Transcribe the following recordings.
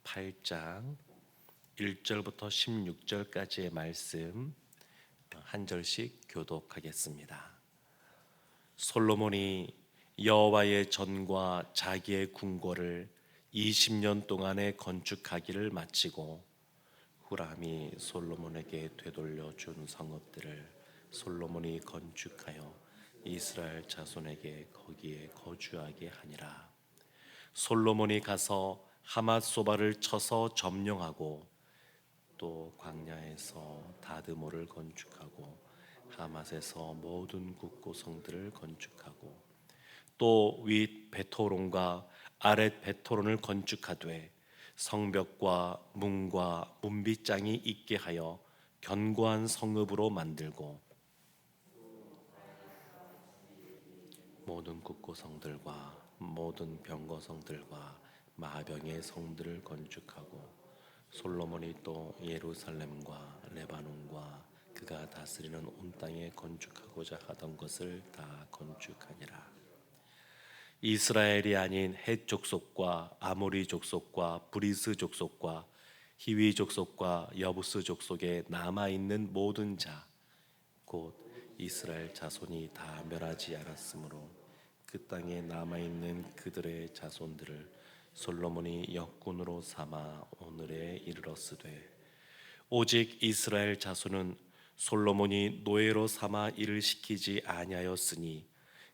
8장 1절부터 16절까지의 말씀 한 절씩 교독하겠습니다. 솔로몬이 여호와의 전과 자기의 궁궐을 20년 동안에 건축하기를 마치고 후람이 솔로몬에게 되돌려 준 성읍들을 솔로몬이 건축하여 이스라엘 자손에게 거기에 거주하게 하니라. 솔로몬이 가서 하맛소바를 쳐서 점령하고 또 광야에서 다드모를 건축하고 하맛에서 모든 국고성들을 건축하고 또 윗 베토론과 아랫 베토론을 건축하되 성벽과 문과 문빗장이 있게 하여 견고한 성읍으로 만들고 모든 국고성들과 모든 병거성들과 마병의 성들을 건축하고 솔로몬이 또 예루살렘과 레바논과 그가 다스리는 온 땅에 건축하고자 하던 것을 다 건축하니라. 이스라엘이 아닌 헷 족속과 아모리 족속과 브리스 족속과 히위 족속과 여부스 족속에 남아 있는 모든 자 곧 이스라엘 자손이 다 멸하지 않았으므로 그 땅에 남아 있는 그들의 자손들을 솔로몬이 역군으로 삼아 오늘에 이르렀으되 오직 이스라엘 자손은 솔로몬이 노예로 삼아 일을 시키지 아니하였으니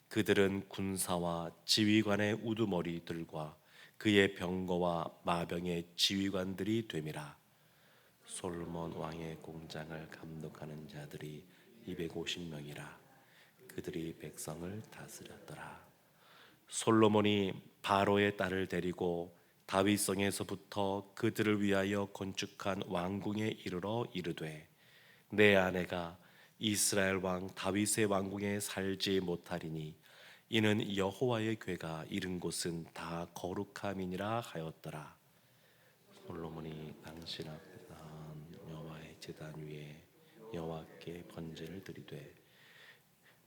그들은 군사와 지휘관의 우두머리들과 그의 병거와 마병의 지휘관들이 됨이라. 솔로몬 왕의 공장을 감독하는 자들이 250명이라. 그들이 백성을 다스렸더라. 솔로몬이 바로의 딸을 데리고 다윗성에서부터 그들을 위하여 건축한 왕궁에 이르러 이르되 내 아내가 이스라엘 왕 다윗의 왕궁에 살지 못하리니 이는 여호와의 궤가 이른 곳은 다 거룩함이니라 하였더라. 솔로몬이 당신 앞에 여호와의 제단 위에 여호와께 번제를 드리되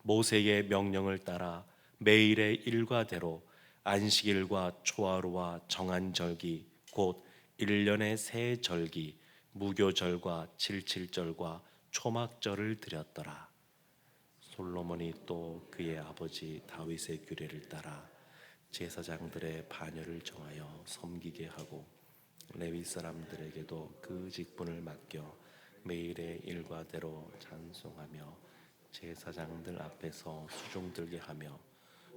모세의 명령을 따라 매일의 일과대로 안식일과 초하루와 정한 절기 곧 1년의 새 절기 무교절과 칠칠절과 초막절을 드렸더라. 솔로몬이 또 그의 아버지 다윗의 규례를 따라 제사장들의 반열을 정하여 섬기게 하고 레위 사람들에게도 그 직분을 맡겨 매일의 일과대로 찬송하며 제사장들 앞에서 수종 들게 하며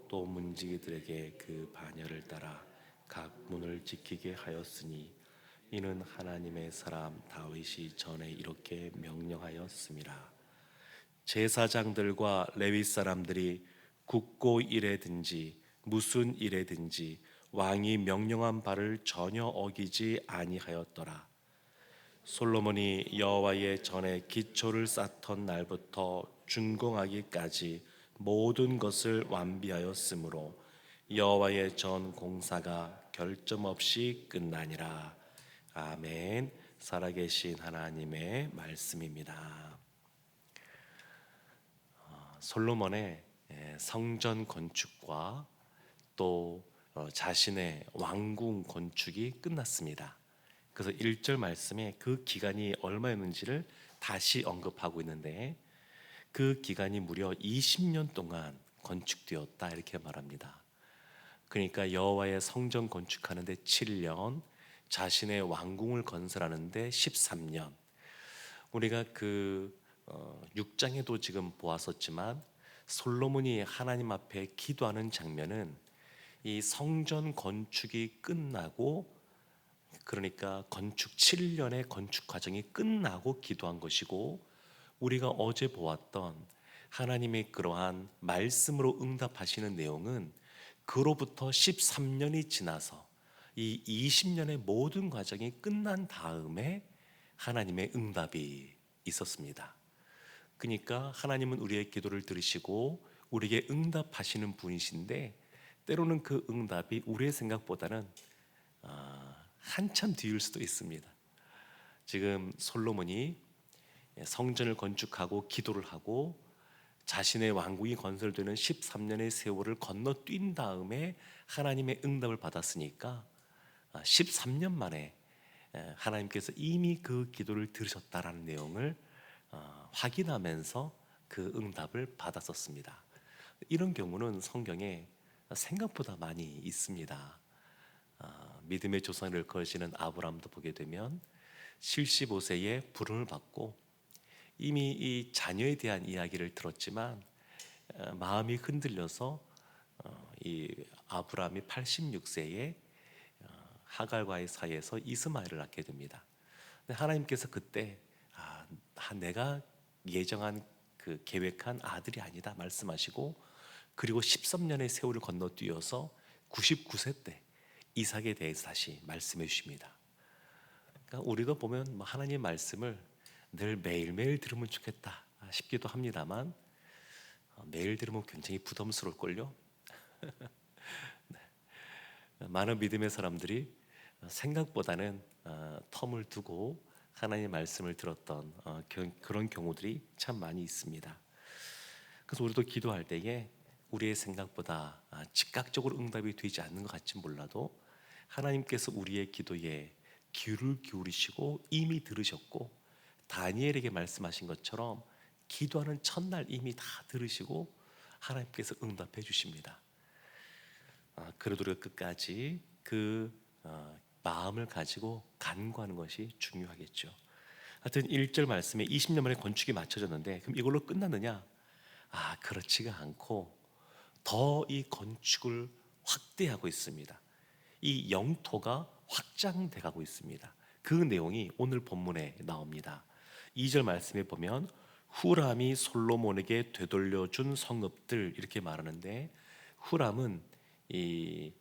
또 문지기들에게 그 반열을 따라 각 문을 지키게 하였으니 이는 하나님의 사람 다윗이 전에 이렇게 명령하였음이라. 제사장들과 레위 사람들이 국고 일에든지 무슨 일에든지 왕이 명령한 바를 전혀 어기지 아니하였더라. 솔로몬이 여호와의 전에 기초를 쌓던 날부터 준공하기까지 모든 것을 완비하였으므로 여호와의 전 공사가 결점 없이 끝나니라. 아멘. 살아계신 하나님의 말씀입니다. 솔로몬의 성전 건축과 또 자신의 왕궁 건축이 끝났습니다. 그래서 1절 말씀에 그 기간이 얼마였는지를 다시 언급하고 있는데 그 기간이 무려 20년 동안 건축되었다 이렇게 말합니다. 그러니까 여호와의 성전 건축하는데 7년, 자신의 왕궁을 건설하는데 13년. 우리가 그 6장에도 지금 보았었지만 솔로몬이 하나님 앞에 기도하는 장면은 이 성전 건축이 끝나고 그러니까 건축 7년의 건축 과정이 끝나고 기도한 것이고 우리가 어제 보았던 하나님의 그러한 말씀으로 응답하시는 내용은 그로부터 13년이 지나서 이 20년의 모든 과정이 끝난 다음에 하나님의 응답이 있었습니다. 그러니까 하나님은 우리의 기도를 들으시고 우리에게 응답하시는 분이신데 때로는 그 응답이 우리의 생각보다는 한참 뒤일 수도 있습니다. 지금 솔로몬이 성전을 건축하고 기도를 하고 자신의 왕궁이 건설되는 13년의 세월을 건너뛴 다음에 하나님의 응답을 받았으니까 13년 만에 하나님께서 이미 그 기도를 들으셨다라는 내용을 확인하면서 그 응답을 받았었습니다. 이런 경우는 성경에 생각보다 많이 있습니다. 믿음의 조상을 거시는 아브라함도 보게 되면 75세에 부름을 받고 이미 이 자녀에 대한 이야기를 들었지만 마음이 흔들려서 이 아브라함이 86세에 하갈과의 사이에서 이스마엘을 낳게 됩니다. 근데 하나님께서 그때 내가 예정한 그 계획한 아들이 아니다 말씀하시고, 그리고 13년의 세월을 건너뛰어서 99세 때 이삭에 대해서 다시 말씀해 주십니다. 그러니까 우리도 보면 하나님 말씀을 늘 매일매일 들으면 좋겠다 싶기도 합니다만 매일 들으면 굉장히 부담스러울걸요. 많은 믿음의 사람들이 생각보다는 텀을 두고 하나님의 말씀을 들었던 그런 경우들이 참 많이 있습니다. 그래서 우리도 기도할 때에 우리의 생각보다 즉각적으로 응답이 되지 않는 것 같진 몰라도 하나님께서 우리의 기도에 귀를 기울이시고 이미 들으셨고, 다니엘에게 말씀하신 것처럼 기도하는 첫날 이미 다 들으시고 하나님께서 응답해 주십니다. 그래도 우리가 끝까지 그 마음을 가지고 간구하는 것이 중요하겠죠. 하여튼 1절 말씀에 20년 만에 건축이 마쳐졌는데 그럼 이걸로 끝났느냐? 그렇지가 않고 더 이 건축을 확대하고 있습니다. 이 영토가 확장돼 가고 있습니다. 그 내용이 오늘 본문에 나옵니다. 2절 말씀에 보면 후람이 솔로몬에게 되돌려준 성읍들 이렇게 말하는데, 후람은 이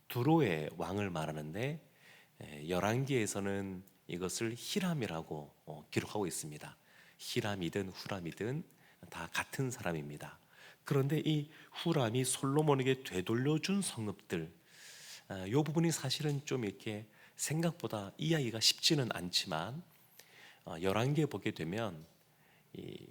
두로의 왕을 말하는데 열왕기에서는 이것을 히람이라고 기록하고 있습니다. 히람이든 후람이든 다 같은 사람입니다. 그런데 이 후람이 솔로몬에게 되돌려준 성읍들, 이 부분이 사실은 좀 이렇게 생각보다 이해하기가 쉽지는 않지만 열왕기에 보게 되면 이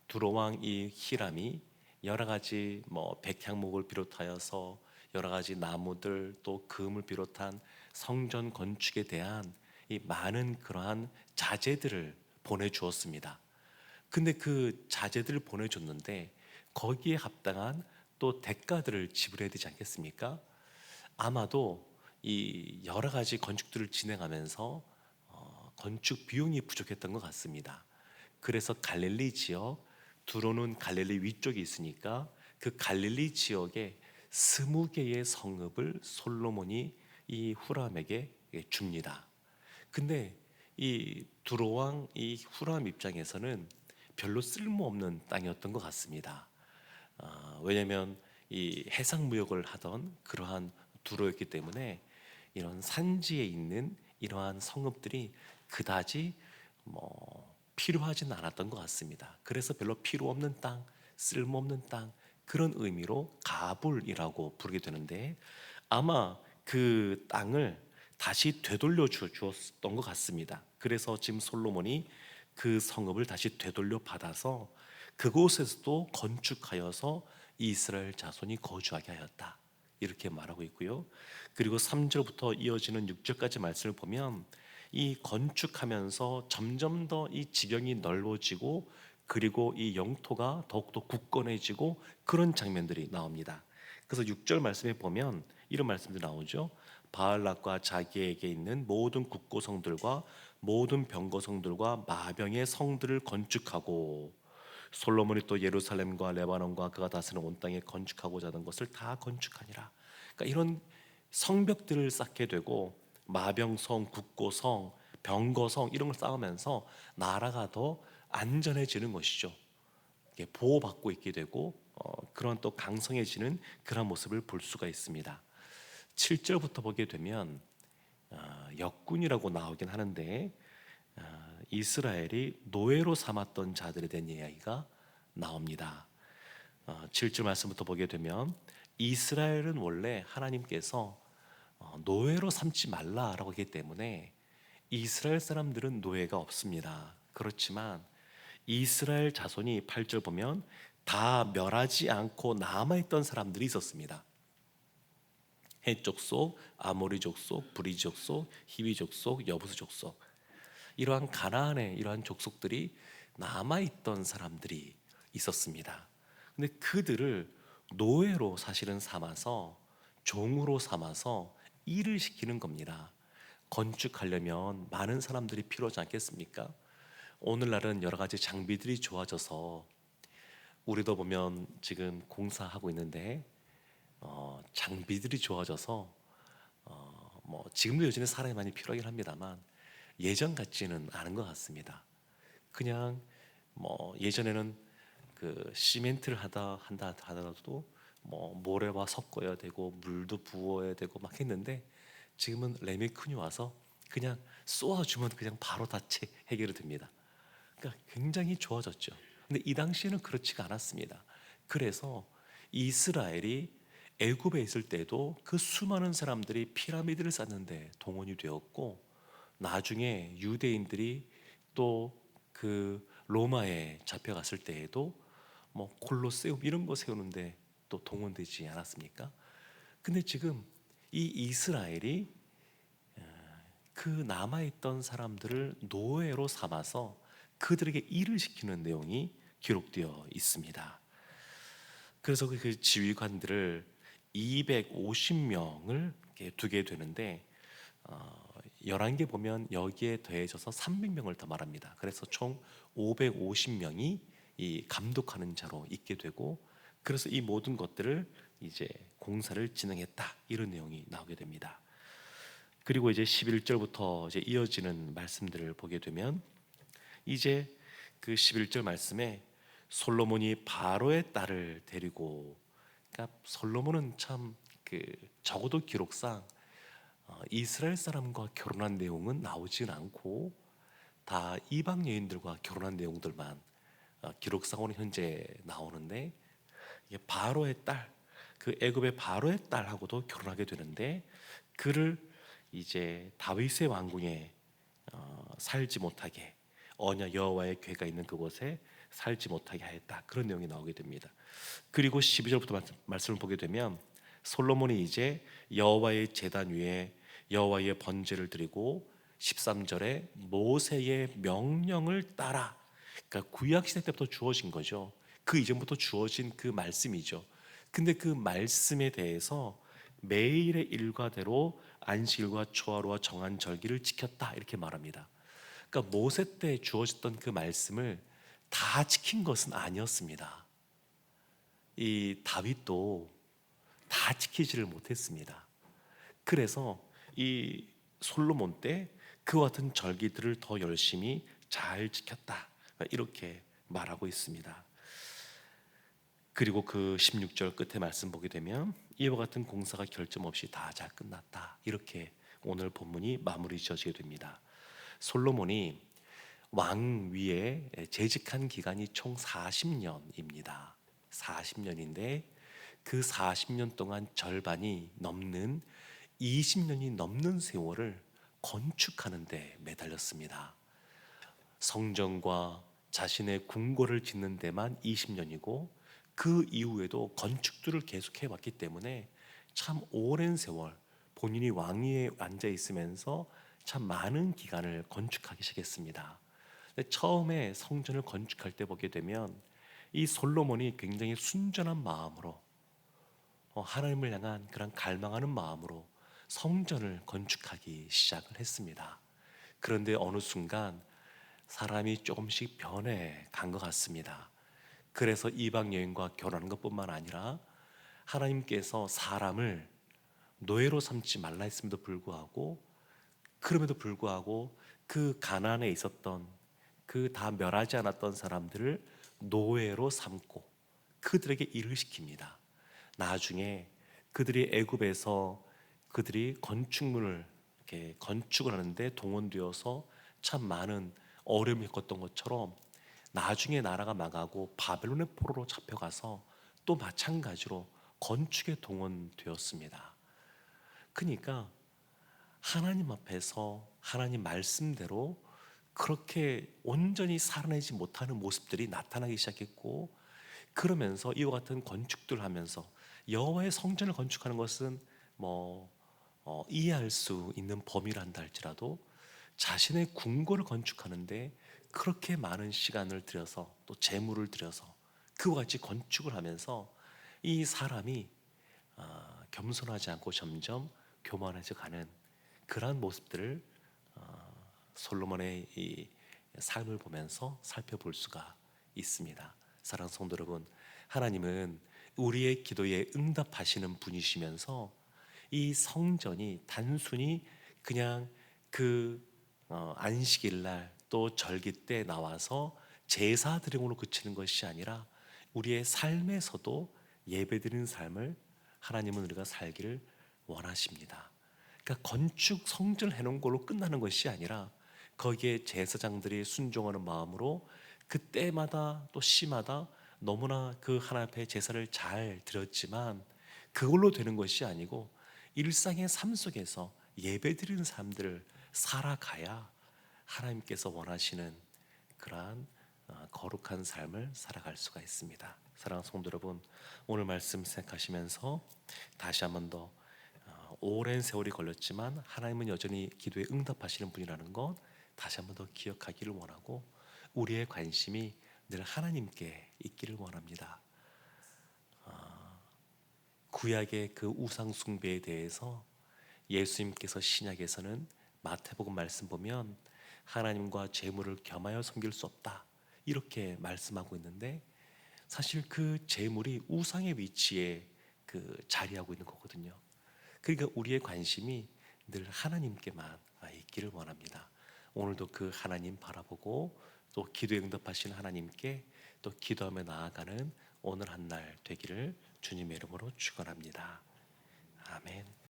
두로왕 이 히람이 여러 가지 백향목을 비롯하여서 여러 가지 나무들 또 금을 비롯한 성전 건축에 대한 이 많은 그러한 자재들을 보내주었습니다. 근데 그 자재들을 보내줬는데 거기에 합당한 또 대가들을 지불해야 되지 않겠습니까? 아마도 이 여러 가지 건축들을 진행하면서 건축 비용이 부족했던 것 같습니다. 그래서 갈릴리 지역, 두로는 갈릴리 위쪽에 있으니까 그 갈릴리 지역에 20개의 성읍을 솔로몬이 이 후람에게 줍니다. 근데 이 두로왕 이 후람 입장에서는 별로 쓸모없는 땅이었던 것 같습니다. 왜냐하면 이 해상 무역을 하던 그러한 두로였기 때문에 이런 산지에 있는 이러한 성읍들이 그다지 필요하지는 않았던 것 같습니다. 그래서 별로 필요 없는 땅, 쓸모없는 땅, 그런 의미로 가불이라고 부르게 되는데, 아마 그 땅을 다시 되돌려 주었던 것 같습니다. 그래서 지금 솔로몬이 그 성읍을 다시 되돌려 받아서 그곳에서도 건축하여서 이스라엘 자손이 거주하게 하였다, 이렇게 말하고 있고요. 그리고 3절부터 이어지는 6절까지 말씀을 보면 이 건축하면서 점점 더 이 지경이 넓어지고 그리고 이 영토가 더욱더 굳건해지고 그런 장면들이 나옵니다. 그래서 6절 말씀에 보면 이런 말씀도 나오죠. 바알락과 자기에게 있는 모든 국고성들과 모든 병거성들과 마병의 성들을 건축하고, 솔로몬이 또 예루살렘과 레바논과 그가 다스리는 온 땅에 건축하고자 하는 것을 다 건축하니라. 그러니까 이런 성벽들을 쌓게 되고 마병성, 국고성, 병거성 이런 걸 쌓으면서 나라가 더 안전해지는 것이죠. 보호받고 있게 되고 그런 또 강성해지는 그런 모습을 볼 수가 있습니다. 7절부터 보게 되면 역군이라고 나오긴 하는데 이스라엘이 노예로 삼았던 자들에 대한 이야기가 나옵니다. 7절 말씀부터 보게 되면 이스라엘은 원래 하나님께서 노예로 삼지 말라라고 하기 때문에 이스라엘 사람들은 노예가 없습니다. 그렇지만 이스라엘 자손이 8절 보면 다 멸하지 않고 남아있던 사람들이 있었습니다. 헷 족속, 아모리 족속, 브리지 족속, 히위 족속, 여부스 족속, 이러한 가나안의 이러한 족속들이 남아 있던 사람들이 있었습니다. 근데 그들을 노예로 사실은 삼아서, 종으로 삼아서 일을 시키는 겁니다. 건축하려면 많은 사람들이 필요하지 않겠습니까? 오늘날은 여러 가지 장비들이 좋아져서 우리도 보면 지금 공사하고 있는데 장비들이 좋아져서 뭐 지금도 여전히 사람이 많이 필요하긴 합니다만 예전 같지는 않은 것 같습니다. 그냥 뭐 예전에는 그 시멘트를 한다 하더라도 뭐 모래와 섞어야 되고 물도 부어야 되고 막 했는데, 지금은 레미콘이 와서 그냥 쏘아주면 그냥 바로 다 해결이 됩니다. 그러니까 굉장히 좋아졌죠. 근데 이 당시에는 그렇지가 않았습니다. 그래서 이스라엘이 애굽에 있을 때도 그 수많은 사람들이 피라미드를 쌓는데 동원이 되었고, 나중에 유대인들이 또 그 로마에 잡혀갔을 때에도 뭐 콜로세움 이런 거 세우는데 또 동원되지 않았습니까? 근데 지금 이 이스라엘이 그 남아있던 사람들을 노예로 삼아서 그들에게 일을 시키는 내용이 기록되어 있습니다. 그래서 그 지휘관들을 250명을 두게 되는데, 11개 보면 여기에 더해져서 300명을 더 말합니다. 그래서 총 550명이 이 감독하는 자로 있게 되고, 그래서 이 모든 것들을 이제 공사를 진행했다, 이런 내용이 나오게 됩니다. 그리고 이제 11절부터 이제 이어지는 말씀들을 보게 되면, 이제 그 11절 말씀에 솔로몬이 바로의 딸을 데리고, 그러니까 솔로몬은 참 그 적어도 기록상 이스라엘 사람과 결혼한 내용은 나오진 않고 다 이방 여인들과 결혼한 내용들만 기록상으로 현재 나오는데, 이게 바로의 딸, 그 애굽의 바로의 딸하고도 결혼하게 되는데, 그를 이제 다윗의 왕궁에 살지 못하게, 언약 여호와의 궤가 있는 그곳에 살지 못하게 하였다, 그런 내용이 나오게 됩니다. 그리고 12절부터 말씀을 보게 되면 솔로몬이 이제 여호와의 제단 위에 여호와의 번제를 드리고, 13절에 모세의 명령을 따라, 그러니까 구약 시대 때부터 주어진 거죠. 그 이전부터 주어진 그 말씀이죠. 근데 그 말씀에 대해서 매일의 일과대로 안식일과 초하루와 정한 절기를 지켰다, 이렇게 말합니다. 그러니까 모세 때 주어졌던 그 말씀을 다 지킨 것은 아니었습니다. 이 다윗도 다 지키지를 못했습니다. 그래서 이 솔로몬 때 그와 같은 절기들을 더 열심히 잘 지켰다, 이렇게 말하고 있습니다. 그리고 그 16절 끝에 말씀 보게 되면 이와 같은 공사가 결점 없이 다 잘 끝났다, 이렇게 오늘 본문이 마무리 지어지게 됩니다. 솔로몬이 왕 위에 재직한 기간이 총 40년입니다. 40년인데 그 40년 동안 절반이 넘는 20년이 넘는 세월을 건축하는 데 매달렸습니다. 성전과 자신의 궁궐을 짓는 데만 20년이고 그 이후에도 건축들을 계속해 왔기 때문에 참 오랜 세월 본인이 왕위에 앉아 있으면서 참 많은 기간을 건축하기 시작했습니다. 근데 처음에 성전을 건축할 때 보게 되면 이 솔로몬이 굉장히 순전한 마음으로, 하나님을 향한 그런 갈망하는 마음으로 성전을 건축하기 시작을 했습니다. 그런데 어느 순간 사람이 조금씩 변해 간 것 같습니다. 그래서 이방 여인과 결혼하는 것뿐만 아니라 하나님께서 사람을 노예로 삼지 말라 했음에도 불구하고, 그럼에도 불구하고 그 가나안에 있었던 그 다 멸하지 않았던 사람들을 노예로 삼고 그들에게 일을 시킵니다. 나중에 그들이 애굽에서 그들이 건축물을 이렇게 건축을 하는데 동원되어서 참 많은 어려움을 겪었던 것처럼 나중에 나라가 망하고 바벨론의 포로로 잡혀가서 또 마찬가지로 건축에 동원되었습니다. 그러니까 하나님 앞에서 하나님 말씀대로 그렇게 온전히 살아내지 못하는 모습들이 나타나기 시작했고, 그러면서 이와 같은 건축들 하면서 여호와의 성전을 건축하는 것은 뭐 이해할 수 있는 범위를 한다 할지라도 자신의 궁궐을 건축하는데 그렇게 많은 시간을 들여서 또 재물을 들여서 그와 같이 건축을 하면서 이 사람이 겸손하지 않고 점점 교만해져 가는 그러한 모습들을 솔로몬의 이 삶을 보면서 살펴볼 수가 있습니다. 사랑하는 성도 여러분, 하나님은 우리의 기도에 응답하시는 분이시면서 이 성전이 단순히 그냥 그 안식일 날 또 절기 때 나와서 제사 드림으로 그치는 것이 아니라 우리의 삶에서도 예배드리는 삶을 하나님은 우리가 살기를 원하십니다. 그러니까 건축 성전을 해놓은 걸로 끝나는 것이 아니라 거기에 제사장들이 순종하는 마음으로 그때마다 또 시마다 너무나 그 하나님 앞에 제사를 잘 드렸지만 그걸로 되는 것이 아니고 일상의 삶 속에서 예배드리는 삶들을 살아가야 하나님께서 원하시는 그러한 거룩한 삶을 살아갈 수가 있습니다. 사랑하는 성도 여러분, 오늘 말씀 생각하시면서 다시 한번 더 오랜 세월이 걸렸지만 하나님은 여전히 기도에 응답하시는 분이라는 것 다시 한번 더 기억하기를 원하고 우리의 관심이 늘 하나님께 있기를 원합니다. 구약의 그 우상 숭배에 대해서 예수님께서 신약에서는 마태복음 말씀 보면 하나님과 재물을 겸하여 섬길 수 없다 이렇게 말씀하고 있는데 사실 그 재물이 우상의 위치에 그 자리하고 있는 거거든요. 그러니까 우리의 관심이 늘 하나님께만 있기를 원합니다. 오늘도 그 하나님 바라보고 또 기도에 응답하시는 하나님께 또 기도하며 나아가는 오늘 한 날 되기를 주님의 이름으로 축원합니다. 아멘.